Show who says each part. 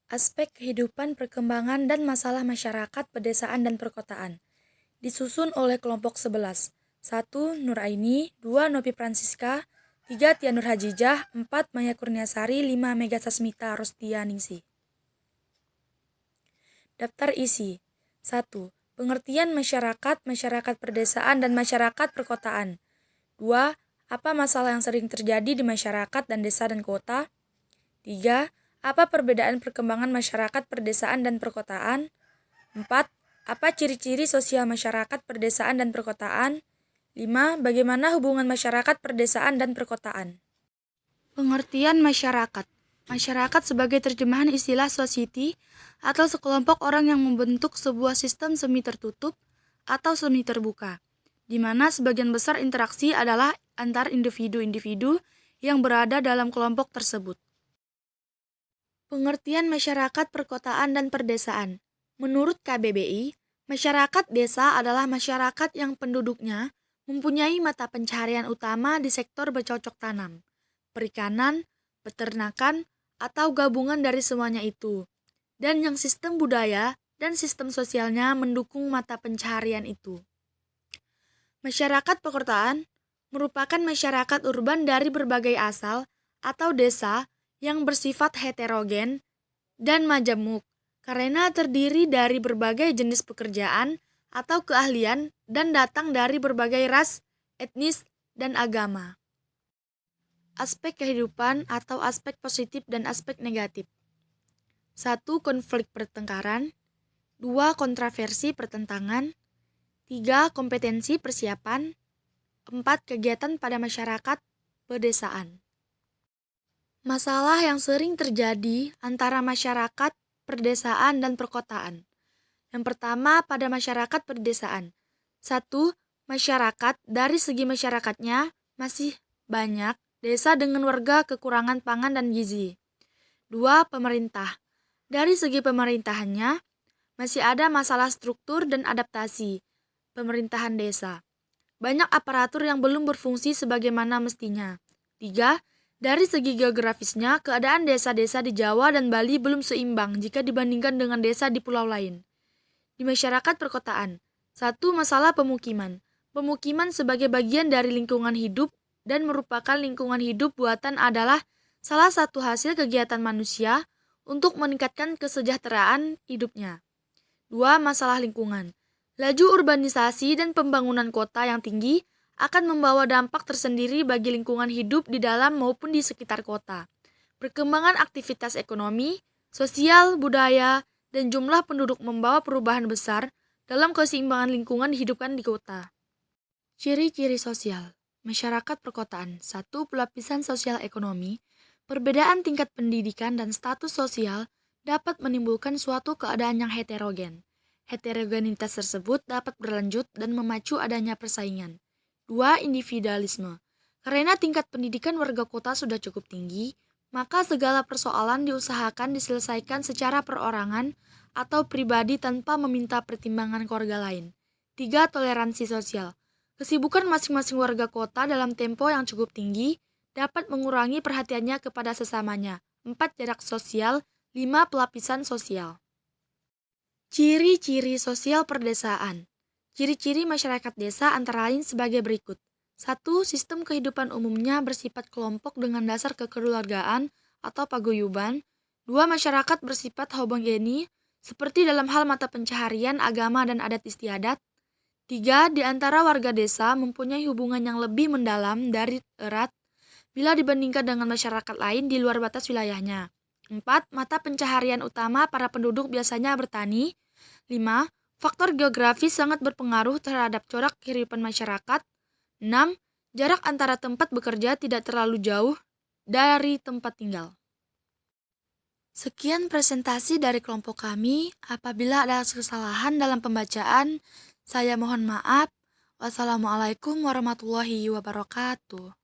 Speaker 1: Aspek kehidupan, perkembangan, dan masalah masyarakat, pedesaan, dan perkotaan. Disusun oleh kelompok 11. 1. Nuraini, 2. Novi Francisca, 3. Tia Nur Hajijah, 4. Maya Kurniasari, 5. Mega Sasmita Rostia Ningsih. Daftar isi. 1. Pengertian masyarakat, masyarakat perdesaan, dan masyarakat perkotaan. 2. Apa masalah yang sering terjadi di masyarakat dan desa dan kota? 3. Apa perbedaan perkembangan masyarakat perdesaan dan perkotaan? 4. Apa ciri-ciri sosial masyarakat perdesaan dan perkotaan? 5. Bagaimana hubungan masyarakat perdesaan dan perkotaan? Pengertian masyarakat. Masyarakat sebagai terjemahan istilah society atau sekelompok orang yang membentuk sebuah sistem semi tertutup atau semi terbuka, di mana sebagian besar interaksi adalah antar individu-individu yang berada dalam kelompok tersebut. Pengertian masyarakat perkotaan dan perdesaan. Menurut KBBI, masyarakat desa adalah masyarakat yang penduduknya mempunyai mata pencaharian utama di sektor bercocok tanam, perikanan, peternakan, atau gabungan dari semuanya itu, dan yang sistem budaya dan sistem sosialnya mendukung mata pencaharian itu. Masyarakat perkotaan merupakan masyarakat urban dari berbagai asal atau desa yang bersifat heterogen dan majemuk karena terdiri dari berbagai jenis pekerjaan atau keahlian dan datang dari berbagai ras, etnis, dan agama. Aspek kehidupan atau aspek positif dan aspek negatif. 1. Konflik pertengkaran. 2. Kontroversi pertentangan. 3. Kompetensi persiapan. 4. Kegiatan pada masyarakat pedesaan. Masalah yang sering terjadi antara masyarakat, perdesaan, dan perkotaan. Yang pertama, pada masyarakat perdesaan. 1. Masyarakat, dari segi masyarakatnya masih banyak desa dengan warga kekurangan pangan dan gizi. 2. Pemerintah. Dari segi pemerintahannya masih ada masalah struktur dan adaptasi pemerintahan desa. Banyak aparatur yang belum berfungsi sebagaimana mestinya. 3. Dari segi geografisnya, keadaan desa-desa di Jawa dan Bali belum seimbang jika dibandingkan dengan desa di pulau lain. Di masyarakat perkotaan. 1. Masalah pemukiman. Pemukiman sebagai bagian dari lingkungan hidup dan merupakan lingkungan hidup buatan adalah salah satu hasil kegiatan manusia untuk meningkatkan kesejahteraan hidupnya. 2. Masalah lingkungan. Laju urbanisasi dan pembangunan kota yang tinggi akan membawa dampak tersendiri bagi lingkungan hidup di dalam maupun di sekitar kota. Perkembangan aktivitas ekonomi, sosial, budaya, dan jumlah penduduk membawa perubahan besar dalam keseimbangan lingkungan dihidupkan di kota. Ciri-ciri sosial masyarakat perkotaan. 1. Pelapisan sosial ekonomi. Perbedaan tingkat pendidikan dan status sosial dapat menimbulkan suatu keadaan yang heterogen. Heterogenitas tersebut dapat berlanjut dan memacu adanya persaingan. 2. Individualisme. Karena tingkat pendidikan warga kota sudah cukup tinggi, maka segala persoalan diusahakan diselesaikan secara perorangan atau pribadi tanpa meminta pertimbangan keluarga lain. 3. Toleransi sosial. Kesibukan masing-masing warga kota dalam tempo yang cukup tinggi dapat mengurangi perhatiannya kepada sesamanya. 4. Jarak sosial. 5. Pelapisan sosial. Ciri-ciri sosial perdesaan. Ciri-ciri masyarakat desa antara lain sebagai berikut. 1. Sistem kehidupan umumnya bersifat kelompok dengan dasar kekeluargaan atau paguyuban. 2. Masyarakat bersifat homogeni, seperti dalam hal mata pencaharian, agama, dan adat istiadat. 3. Di antara warga desa mempunyai hubungan yang lebih mendalam dari erat bila dibandingkan dengan masyarakat lain di luar batas wilayahnya. 4. Mata pencaharian utama para penduduk biasanya bertani. 5. Faktor geografis sangat berpengaruh terhadap corak kehidupan masyarakat. 6. Jarak antara tempat bekerja tidak terlalu jauh dari tempat tinggal. Sekian presentasi dari kelompok kami. Apabila ada kesalahan dalam pembacaan, saya mohon maaf. Wassalamualaikum warahmatullahi wabarakatuh.